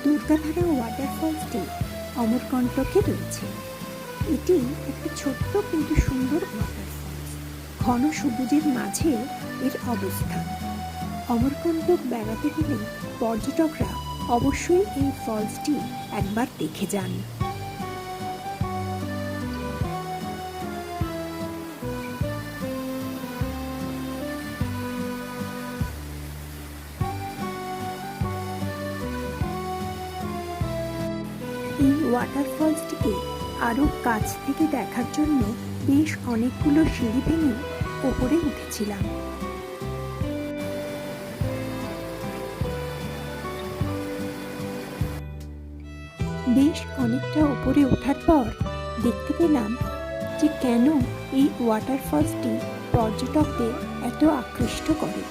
দুর্গাধারা ওয়াটারফলসটি অমরকণ্টকে রয়েছে। এটি একটি ছোট্ট কিন্তু সুন্দর ওয়াটারফলস। ঘন সবুজের মাঝে এর অবস্থান। অমরকণ্টক বেড়াতে গেলে পর্যটকরা অবশ্যই এই ফলসটি একবার দেখে যান। এই ওয়াটারফলসটিকে আরও কাছ থেকে দেখার জন্য বেশ অনেকগুলো সিঁড়ি ভেঙে ওপরে উঠেছিলাম। বেশ অনেকটা ওপরে ওঠার পর দেখতে পেলাম যে কেন এই ওয়াটারফলসটি পর্যটকদের এত আকৃষ্ট করে।